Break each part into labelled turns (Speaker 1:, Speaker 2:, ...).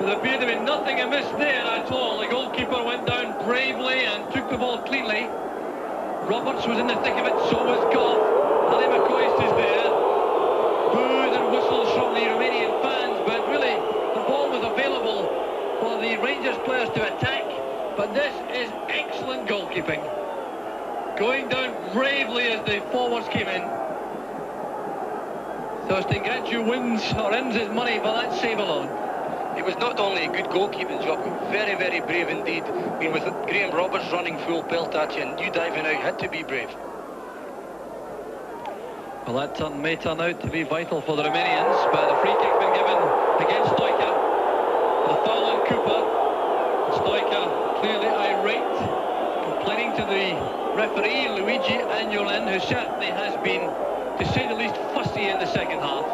Speaker 1: There appeared to be nothing amiss there at all. The goalkeeper went down bravely and took the ball cleanly. Roberts was in the thick of it, so was Goff. Ali McCoist is there. Boos and whistles from the Romanian fans, but really the ball was available for the Rangers players to attack. But this is excellent goalkeeping. Going down bravely as the forwards came in. So Steaua wins or ends his money for that save alone.
Speaker 2: It was not only a good goalkeeping job, but very, very brave indeed. I mean, with Graham Roberts running full pelt at you and you diving out, had to be brave.
Speaker 1: Well, that turn may turn out to be vital for the Romanians, but the free kick's been given against Stoica. The foul on Cooper. Stoica clearly irate, complaining to the referee, Luigi Agnolin, who certainly has been, to say the least, fussy in the second half.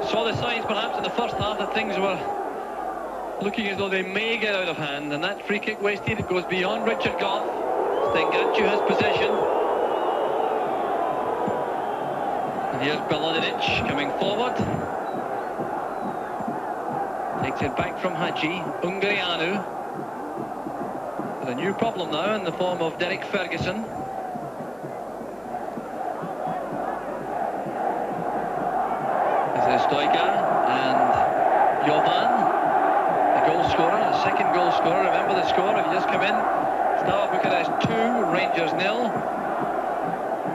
Speaker 1: Saw the signs perhaps in the first half that things were looking as though they may get out of hand, and that free kick wasted. It goes beyond Richard Goff. Steaua has possession. And here's Belodinic coming forward. Takes it back from Hadji. Ungrianu. With a new problem now in the form of Derek Ferguson. This is Stoica and Jovan, the goal scorer, the second goal scorer. Remember the score if you just come in. Steaua Bucharest 2, Rangers 0.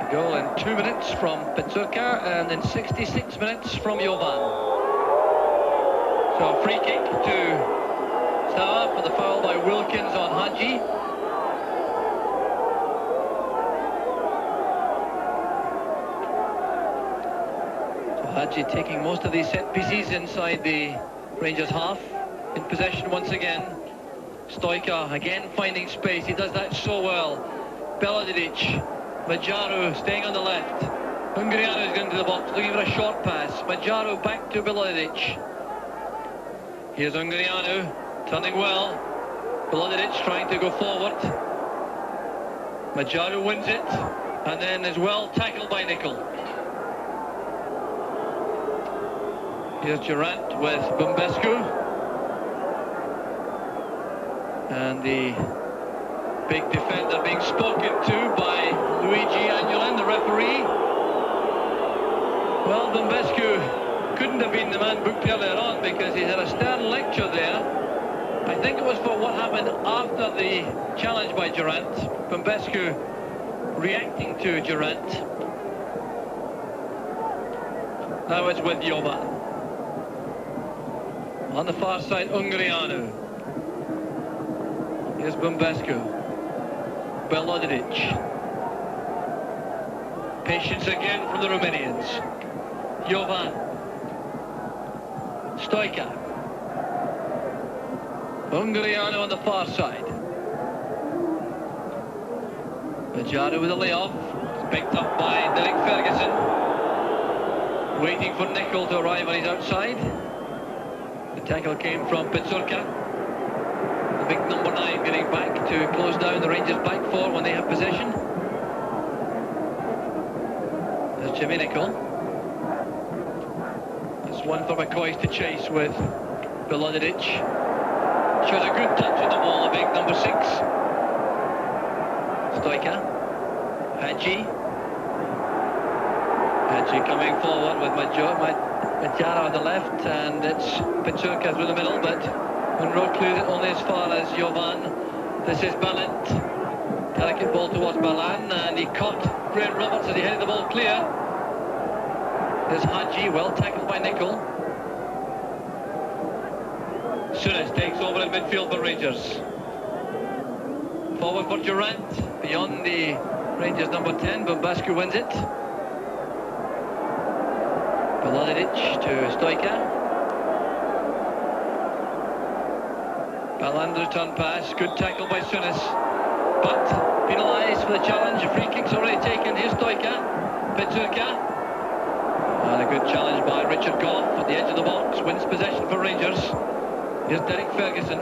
Speaker 1: A goal in 2 minutes from Petsurka and in 66 minutes from Jovan. So a free kick to Steaua for the foul by Wilkins on Hadji. Hadji taking most of these set pieces inside the Rangers half. In possession once again. Stoica again finding space. He does that so well. Belodinic. Majaru staying on the left. Ungrianu is going to the box looking for a short pass. Majaru back to Belodinic. Here's Ungrianu turning well. Belodinic trying to go forward. Majaru wins it and then is well tackled by Nicol. Here's Durant with Bumbescu. And the big defender being spoken to by Luigi Agnolin, the referee. Well, Bumbescu couldn't have been the man booked earlier on because he had a stern lecture there. I think it was for what happened after the challenge by Durant. Bumbescu reacting to Durant. Now it's with Jovan. On the far side, Ungrianu. Here's Bumbescu. Belodinic. Patience again from the Romanians. Jovan. Stoica. Ungrianu on the far side. Majaru with a layoff. It's picked up by Derek Ferguson. Waiting for Nicol to arrive on his outside. The tackle came from Petsurka. The big number 9 getting back to close down the Rangers back four when they have possession. There's Jimmy Nicol. That's one for McCoy to chase with Belodinic. Shows a good touch on the ball, the big number 6. Stoica. Hadji. Hadji coming forward with Majaru on the left, and it's Petsurka through the middle, but Monroe clears it only as far as Jovan. This is Balint. Delicate ball towards Balan, and he caught Graham Roberts as he headed the ball clear. There's Hadji, well tackled by Nicol. Sunes takes over in midfield for Rangers. Forward for Durant, beyond the Rangers number 10, Bumbescu wins it. Belodinic to Stoica. Balan's return pass, good tackle by Sunes, but penalised for the challenge. A free kick's already taken. Here's Stoica, Petsurka, and a good challenge by Richard Goff at the edge of the box, wins possession for Rangers. Here's Derek Ferguson,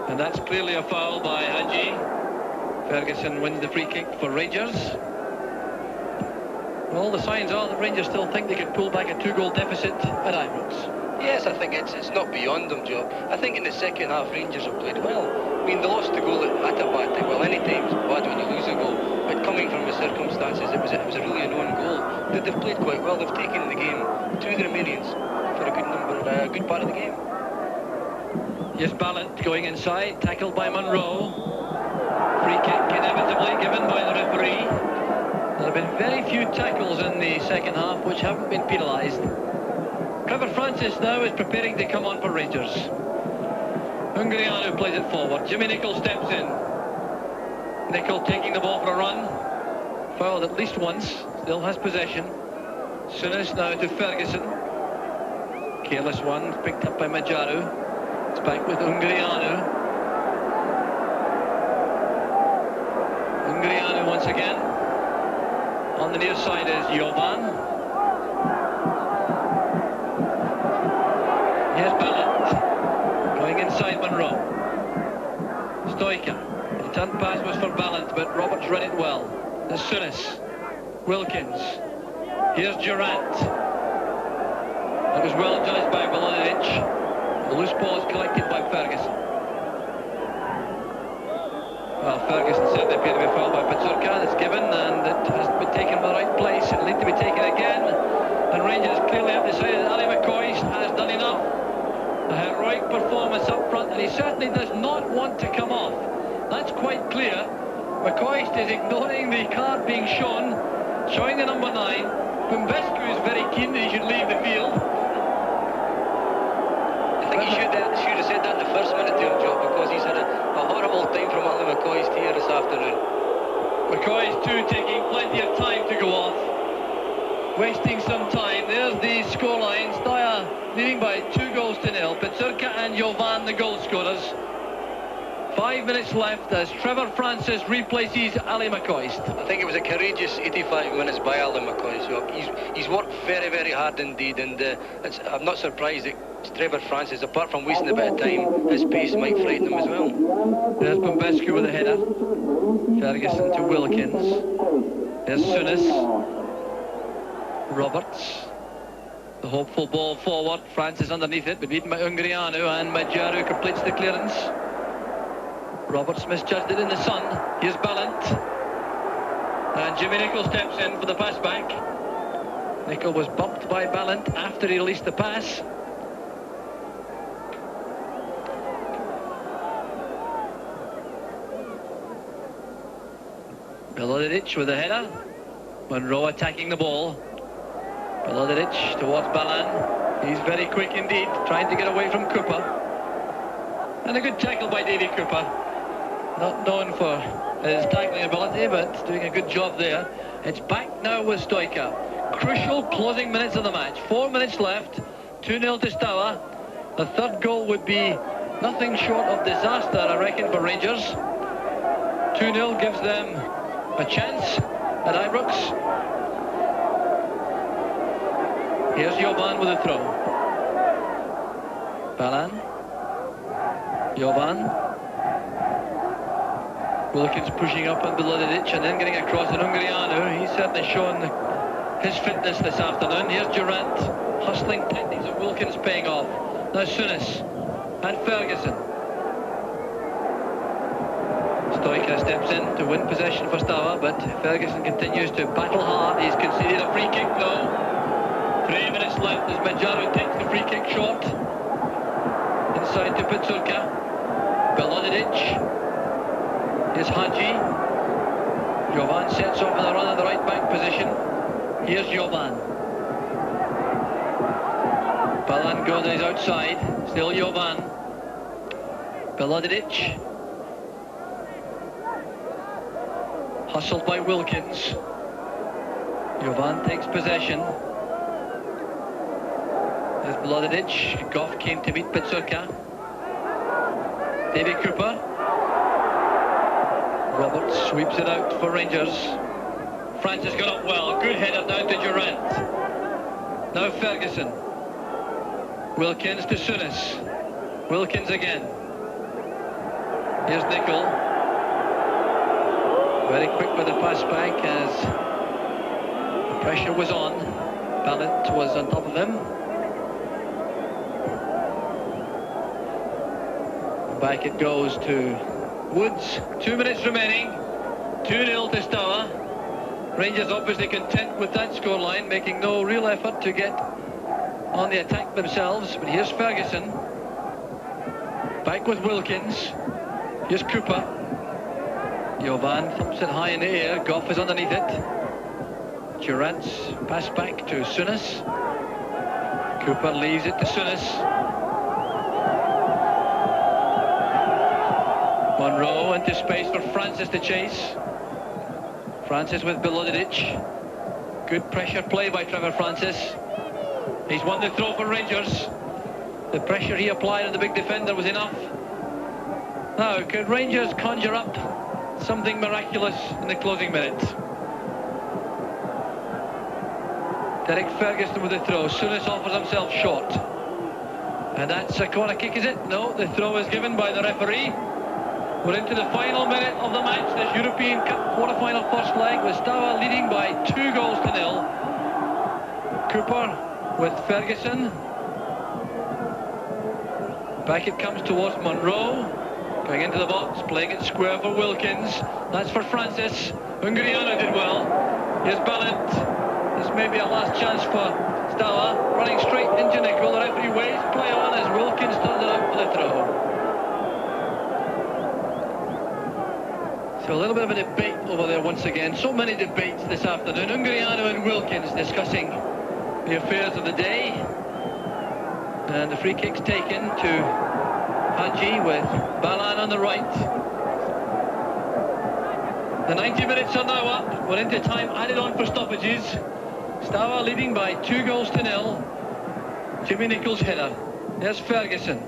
Speaker 1: and that's clearly a foul by Hadji. Ferguson wins the free kick for Rangers. Well, the signs are that Rangers still think they could pull back a 2-goal deficit at Ibrox.
Speaker 2: Yes, I think it's not beyond them, Joe. I think in the second half, Rangers have played well. I mean, they lost the goal at Atabate. Well, any time's bad when you lose a goal, but coming from the circumstances, it was a really annoying goal. They've played quite well. They've taken the game to the Romanians for a good part of the game.
Speaker 1: Here's Ballant going inside, tackled by Monroe. Free kick inevitably given by the referee. There have been very few tackles in the second half which haven't been penalised. Trevor Francis now is preparing to come on for Rangers. Ungariano plays it forward. Jimmy Nicholl steps in. Nicholl taking the ball for a run. Fouled at least once. Still has possession. Souness now to Ferguson. Careless one picked up by Majaru. It's back with Ungariano. Ungariano once again. On the near side is Jovan. Here's Ballant. Going inside Monroe. Stoica. The turn pass was for Ballant, but Roberts read it well. There's Souness. Wilkins. Here's Durant. That was well judged by Milanovic. The loose ball is collected by Ferguson. Well, Ferguson said there appeared to be a foul by Pazurka. That's given, and it hasn't been taken in the right place. It'll need to be taken again. And Rangers clearly have decided that Ali McCoist has done enough. A heroic performance up front, and he certainly does not want to come off. That's quite clear. McCoist is ignoring the card being shown, showing the number 9. Bumbescu is very keen that he should leave the field.
Speaker 2: I think he should have said that in the first minute to him, Joe, because he's had a horrible time from Ali McCoist here this afternoon.
Speaker 1: McCoist too taking plenty of time to go off. Wasting some time. There's the scoreline. Steaua leading by 2-0. Pazurka and Jovan the goal scorers. 5 minutes left as Trevor Francis replaces Ali McCoist.
Speaker 2: I think it was a courageous 85 minutes by Ali McCoist. He's worked very, very hard indeed, and I'm not surprised that Trevor Francis, apart from wasting a bit of time, his pace might frighten him as well.
Speaker 1: There's Bumbescu with a header. Ferguson to Wilkins. There's Souness. Roberts. The hopeful ball forward. Francis underneath it, but beaten by Ungariano, and Majaru completes the clearance. Roberts misjudged it in the sun. Here's Ballant. And Jimmy Nicholl steps in for the pass back. Nicholl was bumped by Ballant after he released the pass. Milanovic with a header. Monroe attacking the ball. Milanovic towards Ballant. He's very quick indeed, trying to get away from Cooper. And a good tackle by Davy Cooper. Not known for his tackling ability, but doing a good job there. It's back now with Stoica. Crucial closing minutes of the match. 4 minutes left. 2-0 to Steaua. The third goal would be nothing short of disaster, I reckon, for Rangers. 2-0 gives them a chance at Ibrox. Here's Jovan with a throw. Ballant. Jovan. Wilkins pushing up on Milanovic and then getting across an Ungariano. He's certainly shown his fitness this afternoon. Here's Durant. Hustling tactics of Wilkins paying off. Now Souness and Ferguson. Stoica steps in to win possession for Steaua, but Ferguson continues to battle hard. He's conceded a free kick though. 3 minutes left as Majaru takes the free kick short. Inside to Pazurka. Milanovic. Here's Hadji. Jovan sets off on the run in the right back position. Here's Jovan. Ballant goes on his outside. Still Jovan. Milanovic. Hustled by Wilkins. Jovan takes possession. There's Milanovic. Goff came to meet Pazurka. Davy Cooper. Roberts sweeps it out for Rangers. Francis got up well. Good header down to Durant. Now Ferguson. Wilkins to Souness. Wilkins again. Here's Nicholl. Very quick with the pass back as the Pressure was on. Ballant was on top of him. Back it goes to Woods. 2 minutes remaining. 2-0 to Steaua. Rangers obviously content with that scoreline, making no real effort to get on the attack themselves. But here's Ferguson. Back with Wilkins. Here's Cooper. Jovan thumps it high in the air. Goff is underneath it. Durant's pass back to Souness. Cooper leaves it to Souness. Monroe into space for Francis to chase. Francis with Belodedic. Good pressure play by Trevor Francis. He's won the throw for Rangers. The pressure he applied on the big defender was enough. Now, could Rangers conjure up something miraculous in the closing minutes? Derek Ferguson with the throw. Souness offers himself short. And that's a corner kick, is it? No, the throw is given by the referee. We're into the final minute of the match, this European Cup quarter-final first leg, with Steaua leading by 2-0. Cooper with Ferguson. Back it comes towards Monroe. Going into the box, playing it square for Wilkins. That's for Francis. Ungariano did well. Here's Ballant. This may be a last chance for Steaua. Running straight into Nicol. The referee waves play on as Wilkins turns it up for the throw. So a little bit of a debate over there once again. So many debates this afternoon. Ungariano and Wilkins discussing the affairs of the day. And the free kick's taken to Hadji with Balan on the right. The 90 minutes are now up. We're into time added on for stoppages. Steaua leading by 2-0. Jimmy Nichols' header. There's Ferguson.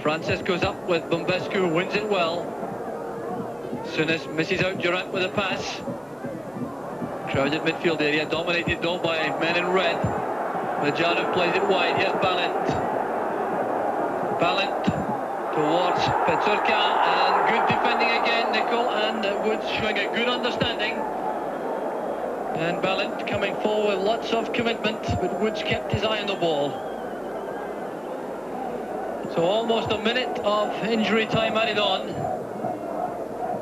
Speaker 1: Francis goes up with Bombescu, wins it well. Souness misses out Durant with a pass. Crowded midfield area, dominated though by men in red. Majano plays it wide. Here's Ballant. Ballant towards Peturka, and good defending again, Nicol, and Woods showing a good understanding. And Ballant coming forward with lots of commitment, but Woods kept his eye on the ball. So almost a minute of injury time added on.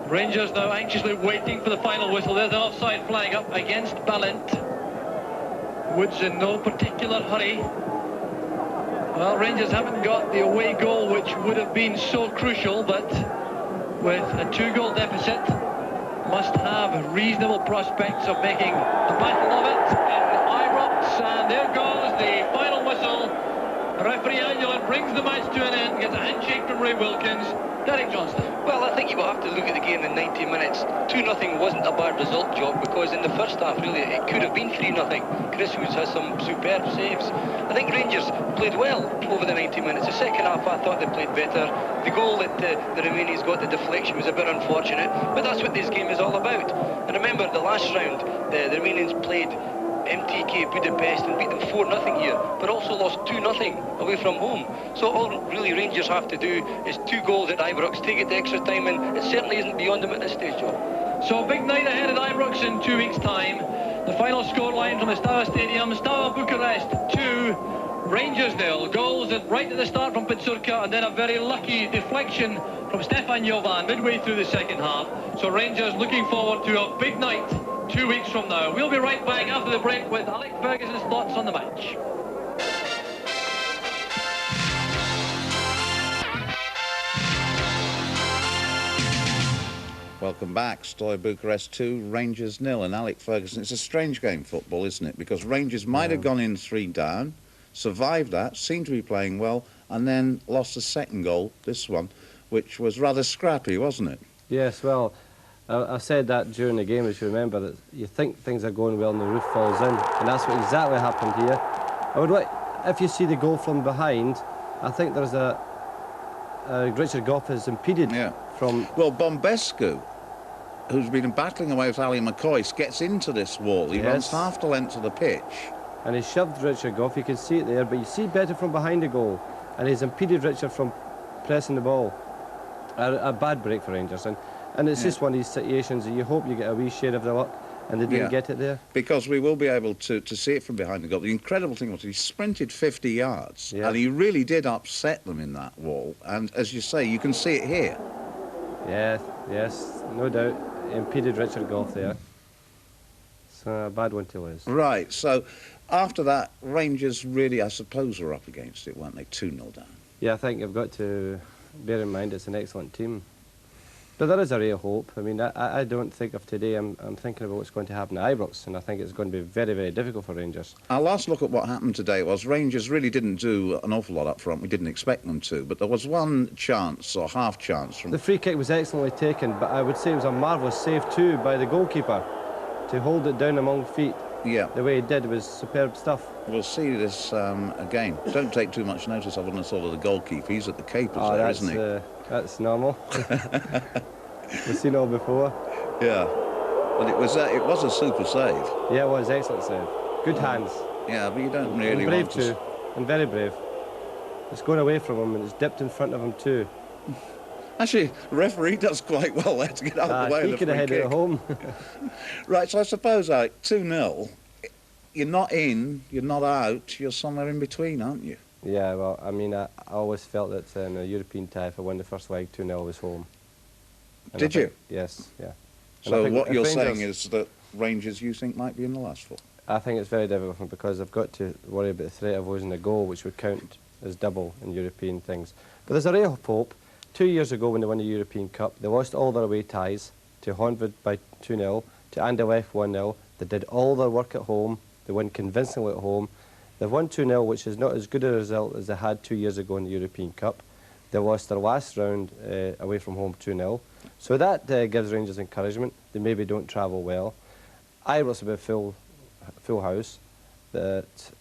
Speaker 1: Rangers now anxiously waiting for the final whistle. There's an offside flag up against Ballant. Woods in no particular hurry. Well, Rangers haven't got the away goal, which would have been so crucial, but with a 2-goal deficit, must have reasonable prospects of making a battle of it in Ibrox. And there goes the final whistle. Referee Angelin brings the match to an end, gets a handshake from Ray Wilkins. Derek Johnston.
Speaker 2: Well, I think you will have to look at the game in 90 minutes. 2-0 wasn't a bad result, Jock, because in the first half, really, it could have been 3-0. Chris Woods has some superb saves. I think Rangers played well over the 90 minutes. The second half, I thought they played better. The goal that the Romanians got, the deflection, was a bit unfortunate, but that's what this game is all about. And remember, the last round, the Romanians played MTK Budapest and beat them 4-0 here, but also lost 2-0 away from home. So all really Rangers have to do is 2 goals at Ibrox, take it to extra time, and it certainly isn't beyond them at this stage, Joe.
Speaker 1: So a big night ahead at Ibrox in 2 weeks' time. The final scoreline from the Steaua Stadium: Steaua Bucharest 2, Rangers 0. Goals right at the start from Petsurka, and then a very lucky deflection from Stefan Jovan midway through the second half. So Rangers looking forward to a big night 2 weeks from now. We'll be right back after the break with Alex Ferguson's thoughts on the match.
Speaker 3: Welcome back. Steaua Bucharest 2, Rangers 0, and Alec Ferguson. It's a strange game, football, isn't it? Because Rangers might have gone in 3 down, survived that, seemed to be playing well, and then lost a second goal, this one, which was rather scrappy, wasn't it?
Speaker 4: Yes, well, I said that during the game, as you remember, that you think things are going well and the roof falls in, and that's what exactly happened here. I would like, if you see the goal from behind, I think there's Richard Goff is impeded from...
Speaker 3: Well, Bombescu, who's been battling away with Ali McCoy, gets into this wall. He runs half the length of the pitch.
Speaker 4: And he shoved Richard Goff. You can see it there, but you see better from behind the goal. And he's impeded Richard from pressing the ball. A bad break for Rangers. And it's just one of these situations that you hope you get a wee share of the luck. and they didn't get it there.
Speaker 3: Because we will be able to see it from behind the goal. The incredible thing was he sprinted 50 yards, and he really did upset them in that wall. And as you say, you can see it here.
Speaker 4: Yes, no doubt. Impeded Richard Gough there. It's a bad one to lose.
Speaker 3: Right, so after that, Rangers really, I suppose, were up against it, weren't they? 2-0 down.
Speaker 4: Yeah, I think you've got to bear in mind it's an excellent team. But there is a ray of hope. I mean, I don't think of today. I'm thinking about what's going to happen at Ibrox, and I think it's going to be very, very difficult for Rangers.
Speaker 3: Our last look at what happened today was Rangers really didn't do an awful lot up front. We didn't expect them to, but there was one chance, or half chance. From
Speaker 4: the free kick was excellently taken, but I would say it was a marvellous save too by the goalkeeper to hold it down among feet.
Speaker 3: Yeah.
Speaker 4: The way he did was superb stuff.
Speaker 3: We'll see this again. Don't take too much notice of the sort of the goalkeeper. He's at the capers there, isn't he?
Speaker 4: That's normal. We've seen it all before.
Speaker 3: Yeah. But it was a super save.
Speaker 4: Yeah, it was. Excellent save. Good hands.
Speaker 3: Yeah, but you don't really
Speaker 4: brave
Speaker 3: want
Speaker 4: to... And very brave. It's going away from him and it's dipped in front of him too.
Speaker 3: Actually, the referee does quite well there to get out of the way of the free kick.
Speaker 4: He could have headed it home.
Speaker 3: Right, so I suppose 2-0, you're not in, you're not out, you're somewhere in between, aren't you?
Speaker 4: Yeah, well, I mean, I always felt that in a European tie, if I won the first leg, 2-0 was home. And
Speaker 3: Did you?
Speaker 4: Yes, yeah.
Speaker 3: So what you're saying is that Rangers, you think, might be in the last four?
Speaker 4: I think it's very difficult because I've got to worry about the threat of losing a goal, which would count as double in European things. But there's a ray of hope. 2 years ago when they won the European Cup, they lost all their away ties to Honved by 2-0, to Anderlecht 1-0. They did all their work at home. They won convincingly at home. They've won 2-0, which is not as good a result as they had 2 years ago in the European Cup. They lost their last round away from home 2-0. So that gives Rangers encouragement. They maybe don't travel well. Ibrox will be a full house. That